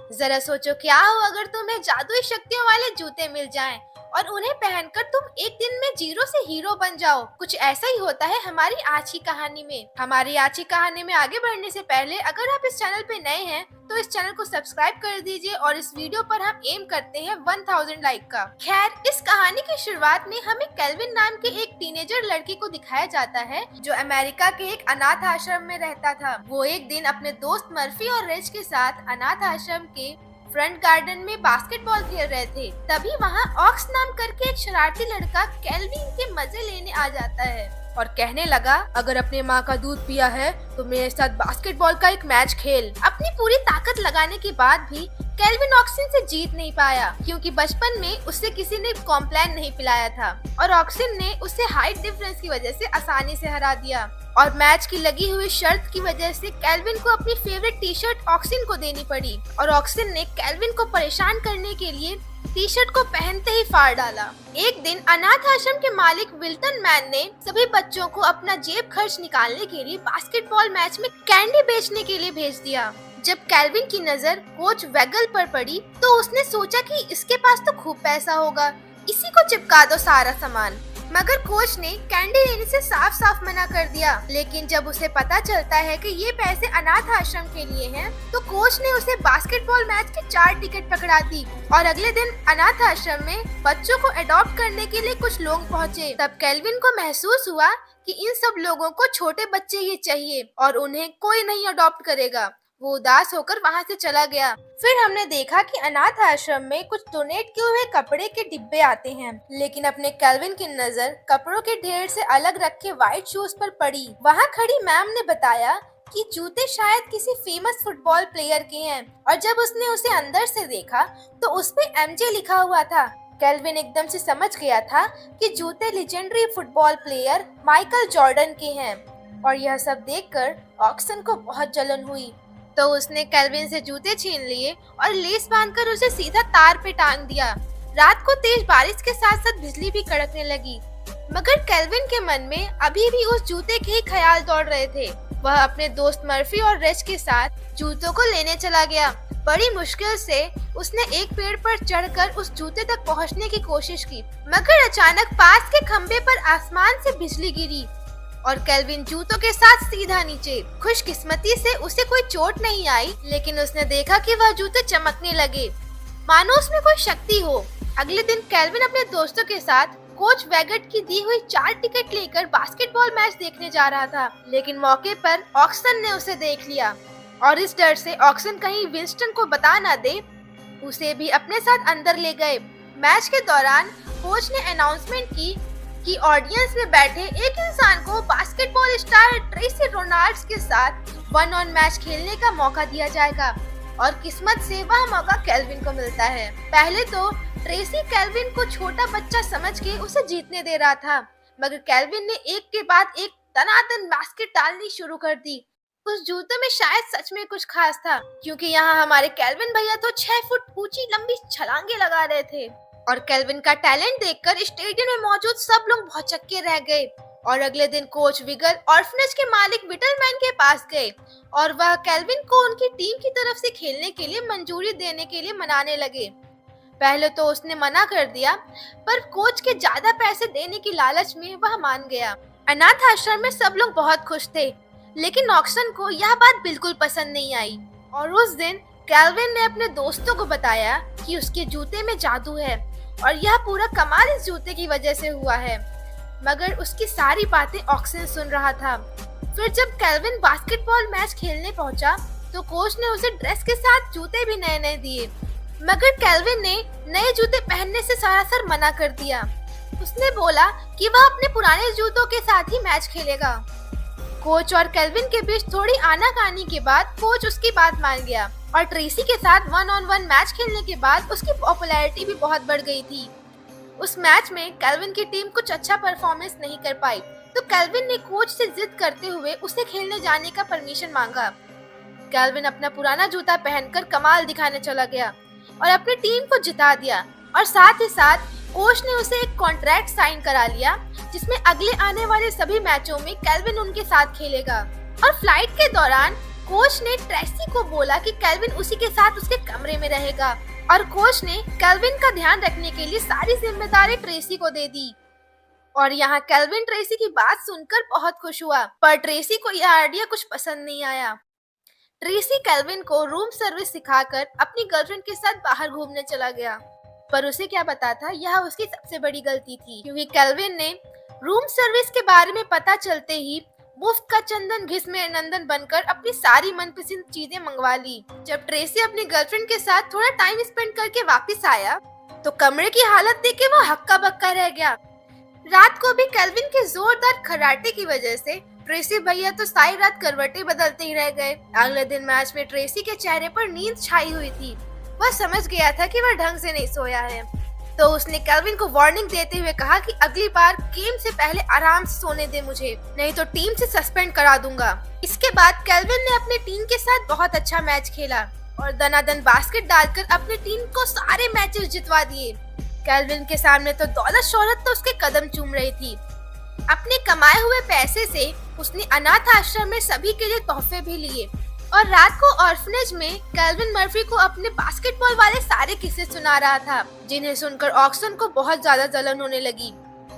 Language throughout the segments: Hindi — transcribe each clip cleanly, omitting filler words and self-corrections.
जरा सोचो क्या हो अगर तुम्हें जादुई शक्तियों वाले जूते मिल जाएं और उन्हें पहनकर तुम एक दिन में जीरो से हीरो बन जाओ। कुछ ऐसा ही होता है हमारी आज की कहानी में। हमारी आज की कहानी में आगे बढ़ने से पहले अगर आप इस चैनल पे नए हैं तो इस चैनल को सब्सक्राइब कर दीजिए और इस वीडियो पर हम एम करते हैं 1000 लाइक का। खैर, इस कहानी की शुरुआत में हमें केल्विन नाम के एक टीनेजर लड़के को दिखाया जाता है जो अमेरिका के एक अनाथ आश्रम में रहता था। वो एक दिन अपने दोस्त मर्फी और रिच के साथ अनाथ आश्रम के फ्रंट गार्डन में बास्केटबॉल खेल रहे थे। तभी वहाँ ऑक्स नाम करके एक शरारती लड़का केल्विन के मजे लेने आ जाता है और कहने लगा, अगर अपने माँ का दूध पिया है तो मेरे साथ बास्केटबॉल का एक मैच खेल। अपनी पूरी ताकत लगाने के बाद भी केल्विन ऑक्सिन से जीत नहीं पाया क्योंकि बचपन में उससे किसी ने कॉम्प्लान नहीं पिलाया था और ऑक्सिन ने उसे हाइट डिफरेंस की वजह से आसानी से हरा दिया। और मैच की लगी हुई शर्त की वजह से केल्विन को अपनी फेवरेट टी शर्ट ऑक्सिन को देनी पड़ी और ऑक्सिन ने केल्विन को परेशान करने के लिए टी शर्ट को पहनते ही फाड़ डाला। एक दिन अनाथ आश्रम के मालिक विल्टन मैन ने सभी बच्चों को अपना जेब खर्च निकालने के लिए बास्केटबॉल मैच में कैंडी बेचने के लिए भेज दिया। जब केल्विन की नजर कोच वेगल पर पड़ी तो उसने सोचा कि इसके पास तो खूब पैसा होगा, इसी को चिपका दो सारा सामान। मगर कोच ने कैंडी लेने से साफ साफ मना कर दिया। लेकिन जब उसे पता चलता है कि ये पैसे अनाथ आश्रम के लिए हैं, तो कोच ने उसे बास्केटबॉल मैच की 4 टिकट पकड़ा दी। और अगले दिन अनाथ आश्रम में बच्चों को अडॉप्ट करने के लिए कुछ लोग पहुँचे। तब केल्विन को महसूस हुआ कि इन सब लोगों को छोटे बच्चे ही चाहिए और उन्हें कोई नहीं अडॉप्ट करेगा। वो उदास होकर वहाँ से चला गया। फिर हमने देखा कि अनाथ आश्रम में कुछ डोनेट किए हुए कपड़े के डिब्बे आते हैं, लेकिन अपने केल्विन की नजर कपड़ों के ढेर से अलग रखे व्हाइट शूज पर पड़ी। वहाँ खड़ी मैम ने बताया कि जूते शायद किसी फेमस फुटबॉल प्लेयर के हैं और जब उसने उसे अंदर से देखा तो उस पे एमजे लिखा हुआ था। केल्विन एकदम से समझ गया था कि जूते legendary football player Michael Jordan के हैं और यह सब देखकर ऑक्सन को बहुत जलन हुई। तो उसने केल्विन से जूते छीन लिए और लेस बांधकर उसे सीधा तार पे टांग दिया। रात को तेज बारिश के साथ साथ बिजली भी कड़कने लगी, मगर केल्विन के मन में अभी भी उस जूते के ही ख्याल दौड़ रहे थे। वह अपने दोस्त मर्फी और रिच के साथ जूतों को लेने चला गया। बड़ी मुश्किल से उसने एक पेड़ पर चढ़कर उस जूते तक पहुंचने की कोशिश की, मगर अचानक पास के खंबे पर आसमान से बिजली गिरी और केल्विन जूतों के साथ सीधा नीचे। खुशकिस्मती से उसे कोई चोट नहीं आई, लेकिन उसने देखा कि वह जूते चमकने लगे, मानो उसमें कोई शक्ति हो। अगले दिन केल्विन अपने दोस्तों के साथ कोच वेगट की दी हुई 4 टिकट लेकर बास्केटबॉल मैच देखने जा रहा था, लेकिन मौके पर ऑक्सन ने उसे देख लिया और इस डर से ऑक्सन कहीं विंस्टन को बता न दे, उसे भी अपने साथ अंदर ले गए। मैच के दौरान कोच ने अनाउंसमेंट की कि ऑडियंस में बैठे एक इंसान को बास्केटबॉल स्टार ट्रेसी रोनाल्ड्स के साथ 1-on मैच खेलने का मौका दिया जाएगा और किस्मत से वह मौका केल्विन को मिलता है। पहले तो ट्रेसी केल्विन को छोटा बच्चा समझ के उसे जीतने दे रहा था, मगर केल्विन ने एक के बाद एक तनातन बास्केट डालनी शुरू कर दी। उस जूते में शायद सच में कुछ खास था, क्योंकि यहाँ हमारे केल्विन भैया तो 6 फुट ऊंची लंबी छलांगे लगा रहे थे और केल्विन का टैलेंट देखकर स्टेडियम में मौजूद सब लोग भौचक्के रह गए। और अगले दिन कोच विगल ऑर्फनेज के मालिक विटलमैन के पास गए और वह केल्विन को उनकी टीम की तरफ से खेलने के लिए मंजूरी देने के लिए मनाने लगे। पहले तो उसने मना कर दिया, पर कोच के ज्यादा पैसे देने की लालच में वह मान गया। अनाथ आश्रम में सब लोग बहुत खुश थे, लेकिन ऑक्सन को यह बात बिल्कुल पसंद नहीं आई और उस दिन केल्विन ने अपने दोस्तों को बताया कि उसके जूते में जादू है और यह पूरा कमाल इस जूते की वजह से हुआ है, मगर उसकी सारी बातें ऑक्सन सुन रहा था। फिर जब केल्विन बास्केटबॉल मैच खेलने पहुंचा तो कोच ने उसे ड्रेस के साथ जूते भी नए नए दिए, मगर केल्विन ने नए जूते पहनने से सरासर मना कर दिया। उसने बोला कि वह अपने पुराने जूतों के साथ ही मैच खेलेगा। कोच और केल्विन के बीच थोड़ी आनाकानी के बाद कोच उसकी बात मान गया और ट्रेसी के साथ 1-on-1 मैच खेलने के बाद उसकी पॉपुलैरिटी भी बहुत बढ़ गई थी। उस मैच में केल्विन की टीम कुछ अच्छा परफॉर्मेंस नहीं कर पाई, तो केल्विन ने कोच से जिद करते हुए उसे खेलने जाने का परमिशन मांगा। केल्विन अपना पुराना जूता पहनकर कमाल दिखाने चला गया और अपनी टीम को जिता दिया और साथ ही साथ कोच ने उसे एक कॉन्ट्रैक्ट साइन करा लिया जिसमें अगले आने वाले सभी मैचों में केल्विन उनके साथ खेलेगा। और फ्लाइट के दौरान कोच ने ट्रेसी को बोला कि केल्विन उसी के साथ उसके कमरे में रहेगा और कोच ने केल्विन का ध्यान रखने के लिए सारी जिम्मेदारी ट्रेसी को दे दी। और यहाँ केल्विन ट्रेसी की बात सुनकर बहुत खुश हुआ, पर ट्रेसी को यह आइडिया कुछ पसंद नहीं आया। ट्रेसी केल्विन को रूम सर्विस सिखाकर अपनी गर्लफ्रेंड के साथ बाहर घूमने चला गया, पर उसे क्या पता था यह उसकी सबसे बड़ी गलती थी, क्योंकि केल्विन ने रूम सर्विस के बारे में पता चलते ही मुफ्त का चंदन घिस में नंदन बनकर अपनी सारी मनपसंद चीजें मंगवा ली। जब ट्रेसी अपनी गर्लफ्रेंड के साथ थोड़ा टाइम स्पेंड करके वापस आया तो कमरे की हालत देख के वो हक्का बक्का रह गया। रात को भी केल्विन के जोरदार खर्राटे की वजह से ट्रेसी भैया तो सारी रात करवटें बदलते ही रह गए। अगले दिन मैच में ट्रेसी के चेहरे पर नींद छाई हुई थी। वह समझ गया था कि वह ढंग से नहीं सोया है, तो उसने केल्विन को वार्निंग देते हुए कहा कि अगली बार गेम से पहले आराम से सोने दे मुझे, नहीं तो टीम से सस्पेंड करा दूंगा। इसके बाद केल्विन ने अपनी टीम के साथ बहुत अच्छा मैच खेला और दनादन बास्केट डालकर अपनी टीम को सारे मैचेस जितवा दिए। केल्विन के सामने तो दौलत शोहरत तो उसके कदम चूम रही थी। अपने कमाए हुए पैसे से उसने अनाथ आश्रम में सभी के लिए तोहफे भी लिए और रात को ऑर्फनेज में केल्विन मर्फी को अपने बास्केटबॉल वाले सारे किस्से सुना रहा था, जिन्हें सुनकर ऑक्सन को बहुत ज्यादा जलन होने लगी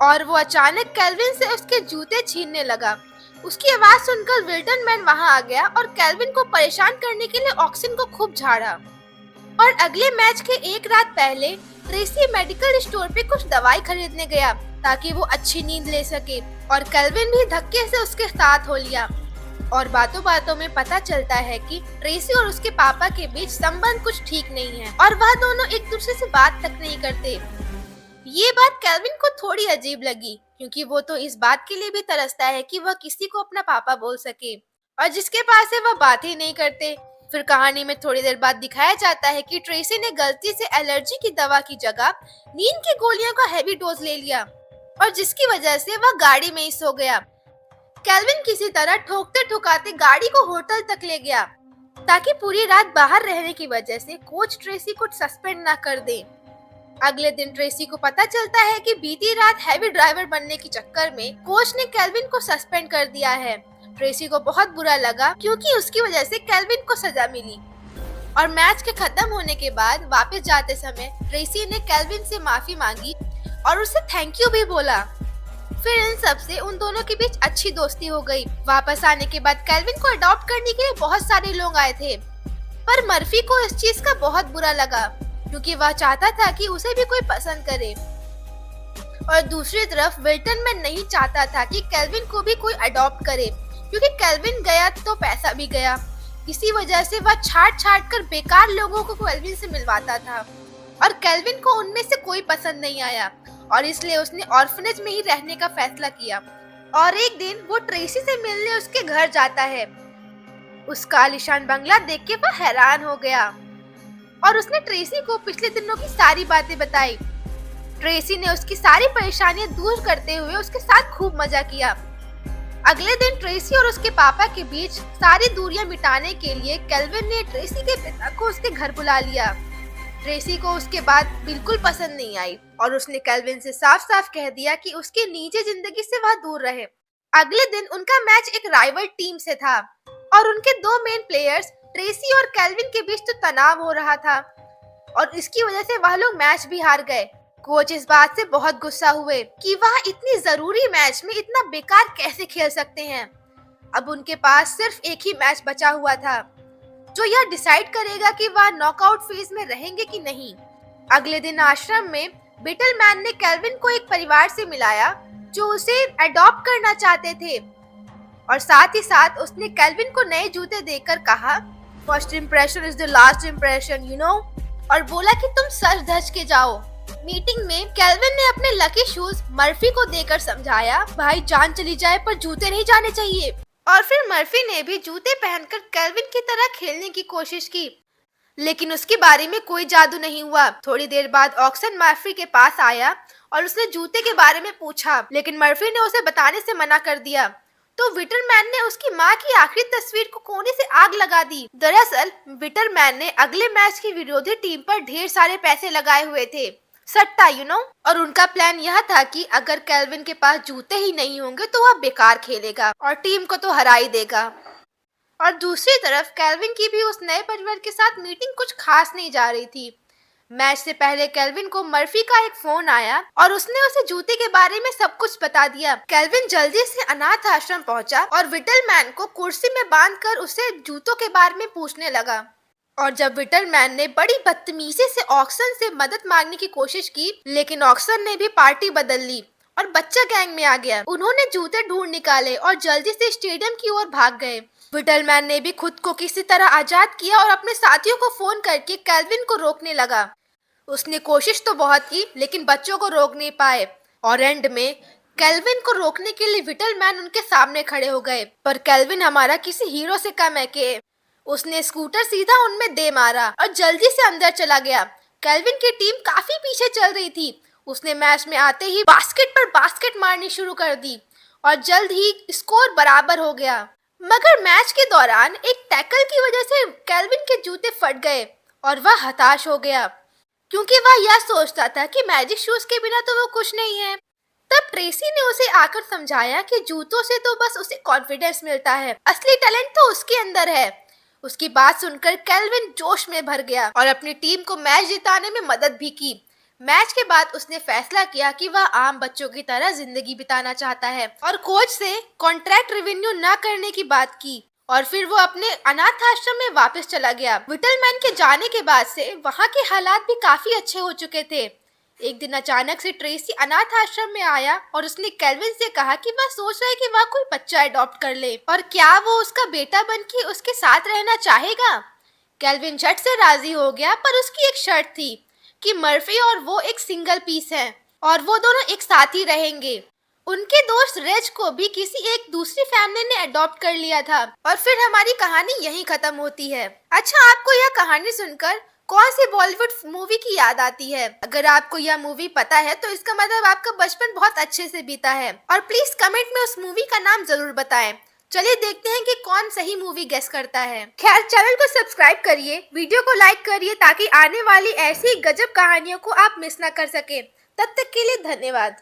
और वो अचानक केल्विन से उसके जूते छीनने लगा। उसकी आवाज सुनकर विल्टन मैन वहां आ गया और केल्विन को परेशान करने के लिए ऑक्सन को खूब झाड़ा। और अगले मैच के एक रात पहले ट्रेसी मेडिकल स्टोर पे कुछ दवाई खरीदने गया ताकि वो अच्छी नींद ले सके और केल्विन भी धक्के से उसके साथ हो लिया। और बातों बातों में पता चलता है कि ट्रेसी और उसके पापा के बीच संबंध कुछ ठीक नहीं है और वह दोनों एक दूसरे से बात तक नहीं करते। ये बात केल्विन को थोड़ी अजीब लगी, क्योंकि वो तो इस बात के लिए भी तरसता है कि वह किसी को अपना पापा बोल सके, और जिसके पास है वह बात ही नहीं करते। फिर कहानी में थोड़ी देर बाद दिखाया जाता है कि ट्रेसी ने गलती से एलर्जी की दवा की जगह नींद की गोलियों का हैवी डोज ले लिया और जिसकी वजह से वह गाड़ी में ही सो गया। केल्विन किसी तरह ठोकते ठुकाते गाड़ी को होटल तक ले गया ताकि पूरी रात बाहर रहने की वजह से कोच ट्रेसी को सस्पेंड ना कर दे। अगले दिन ट्रेसी को पता चलता है कि बीती रात हैवी ड्राइवर बनने के चक्कर में कोच ने केल्विन को सस्पेंड कर दिया है। ट्रेसी को बहुत बुरा लगा क्योंकि उसकी वजह से केल्विन को सजा मिली। और मैच के खत्म होने के बाद वापस जाते समय ट्रेसी ने केल्विन से माफी मांगी और उसे थैंक यू भी बोला। फिर इन सब से उन दोनों के बीच अच्छी दोस्ती हो गई। वापस आने के बाद केल्विन को अडॉप्ट करने के लिए बहुत सारे लोग आए थे, पर मर्फी को इस चीज का बहुत बुरा लगा क्योंकि वह चाहता था कि उसे भी कोई पसंद करे। और दूसरी तरफ विल्टन में नहीं चाहता था कि केल्विन को भी कोई अडॉप्ट करे, क्योंकि केल्विन गया तो पैसा भी गया। इसी वजह से वह छाट छाट कर बेकार लोगों को केल्विन से मिलवाता था और केल्विन को उनमें से कोई पसंद नहीं आया और इसलिए उसने ऑर्फनेज में ही रहने का फैसला किया। और एक दिन वो ट्रेसी से मिलने उसके घर जाता है। उसका आलीशान बंगला देख के वह हैरान हो गया और उसने ट्रेसी को पिछले दिनों की सारी बातें बताई। ट्रेसी ने उसकी सारी परेशानियां दूर करते हुए उसके साथ खूब मजा किया। अगले दिन ट्रेसी और उसके पापा के बीच सारी दूरियां मिटाने के लिए केल्विन ने ट्रेसी के पिता को उसके घर बुला लिया। ट्रेसी को उसके बात बिल्कुल पसंद नहीं आई और उसने केल्विन से साफ साफ कह दिया कि उसकी निजी जिंदगी से वह दूर रहे। अगले दिन उनका मैच एक राइवल टीम से था और उनके दो मेन प्लेयर्स ट्रेसी और केल्विन के बीच तो तनाव हो रहा था और इसकी वजह से वह लोग मैच भी हार गए। कोच इस बात से बहुत गुस्सा हुए कि वह इतनी जरूरी मैच में इतना बेकार कैसे खेल सकते हैं। अब उनके पास सिर्फ एक ही मैच बचा हुआ था जो यह डिसाइड करेगा कि वह नॉकआउट फेज में रहेंगे कि नहीं। अगले दिन आश्रम में बिटलमैन ने केल्विन को एक परिवार से मिलाया जो उसे अडॉप्ट करना चाहते थे और साथ ही साथ उसने केल्विन को नए जूते देकर कहा, first impression is the last impression you know, और बोला कि तुम सच धज के जाओ। मीटिंग में केल्विन ने अपने लकी शूज मर्फी को देकर समझाया, भाई जान चली जाए पर जूते नहीं जाने चाहिए। और फिर मर्फी ने भी जूते पहनकर केल्विन की तरह खेलने की कोशिश की, लेकिन उसकी बारी में कोई जादू नहीं हुआ। थोड़ी देर बाद ऑक्सन मर्फी के पास आया और उसने जूते के बारे में पूछा, लेकिन मर्फी ने उसे बताने से मना कर दिया। तो विटरमैन ने उसकी माँ की आखिरी तस्वीर को कोने से आग लगा दी। दरअसल विटरमैन ने अगले मैच की विरोधी टीम पर ढेर सारे पैसे लगाए हुए थे, सट्टा यू नो, और उनका प्लान यह था कि अगर केल्विन के पास जूते ही नहीं होंगे तो वह बेकार खेलेगा और टीम को तो हरा ही देगा। और दूसरी तरफ केल्विन की भी उस नए परिवार के साथ मीटिंग कुछ खास नहीं जा रही थी। मैच से पहले केल्विन को मर्फी का एक फोन आया और उसने उसे जूते के बारे में सब कुछ बता दिया। केल्विन जल्दी से अनाथ आश्रम पहुंचा और विटलमैन को कुर्सी में बांधकर उसे जूतों के बारे में पूछने लगा। और जब विटलमैन ने बड़ी बदतमीजी से ऑक्सन से मदद मांगने की कोशिश की, लेकिन ऑक्सन ने भी पार्टी बदल ली और बच्चा गैंग में आ गया। उन्होंने जूते ढूंढ निकाले और जल्दी से स्टेडियम की ओर भाग गए। विटलमैन ने भी खुद को किसी तरह आजाद किया और अपने साथियों को फोन करके केल्विन को रोकने लगा। उसने कोशिश तो बहुत की, लेकिन बच्चों को रोक नहीं पाए और एंड में केल्विन को रोकने के लिए विटलमैन उनके सामने खड़े हो गए। पर केल्विन हमारा किसी हीरो से कम है कि उसने स्कूटर सीधा उनमें दे मारा और जल्दी से अंदर चला गया। केल्विन की टीम काफी पीछे चल रही थी। उसने मैच में आते ही बास्केट पर बास्केट मारनी शुरू कर दी और जल्द ही स्कोर बराबर हो गया। मगर मैच के दौरान एक टैकल की वजह से केल्विन के जूते फट गए और वह हताश हो गया, क्योंकि वह यह सोचता था कि मैजिक शूज के बिना तो वो कुछ नहीं है। तब ट्रेसी ने उसे आकर समझाया कि जूतों से तो बस उसे कॉन्फिडेंस मिलता है, असली टैलेंट तो उसके अंदर है। उसकी बात सुनकर केल्विन जोश में भर गया और अपनी टीम को मैच जिताने में मदद भी की। मैच के बाद उसने फैसला किया कि वह आम बच्चों की तरह जिंदगी बिताना चाहता है और कोच से कॉन्ट्रैक्ट रेवेन्यू न करने की बात की और फिर वो अपने अनाथ आश्रम में वापस चला गया। विटलमैन के जाने के बाद से वहाँ के हालात भी काफी अच्छे हो चुके थे। एक दिन अचानक से ट्रेसी अनाथ आश्रम में आया और उसने केल्विन से कहा कि वह सोच रहा है कि वह कोई बच्चा अडॉप्ट कर ले और क्या वो उसका बेटा बनके उसके साथ रहना चाहेगा। केल्विन झट से राजी हो गया, पर उसकी एक शर्त थी कि मर्फी और वो एक सिंगल पीस है और वो दोनों एक साथ ही रहेंगे। उनके दोस्त रेज को भी किसी एक दूसरी फैमिली ने अडॉप्ट कर लिया था और फिर हमारी कहानी यहीं खत्म होती है। अच्छा, आपको यह कहानी सुनकर कौन सी बॉलीवुड मूवी की याद आती है? अगर आपको यह मूवी पता है तो इसका मतलब आपका बचपन बहुत अच्छे से बीता है और प्लीज कमेंट में उस मूवी का नाम जरूर बताएं। चलिए देखते हैं कि कौन सही मूवी गेस करता है। खैर, चैनल को सब्सक्राइब करिए, वीडियो को लाइक करिए ताकि आने वाली ऐसी गजब कहानियों को आप मिस ना कर सके। तब तक के लिए धन्यवाद।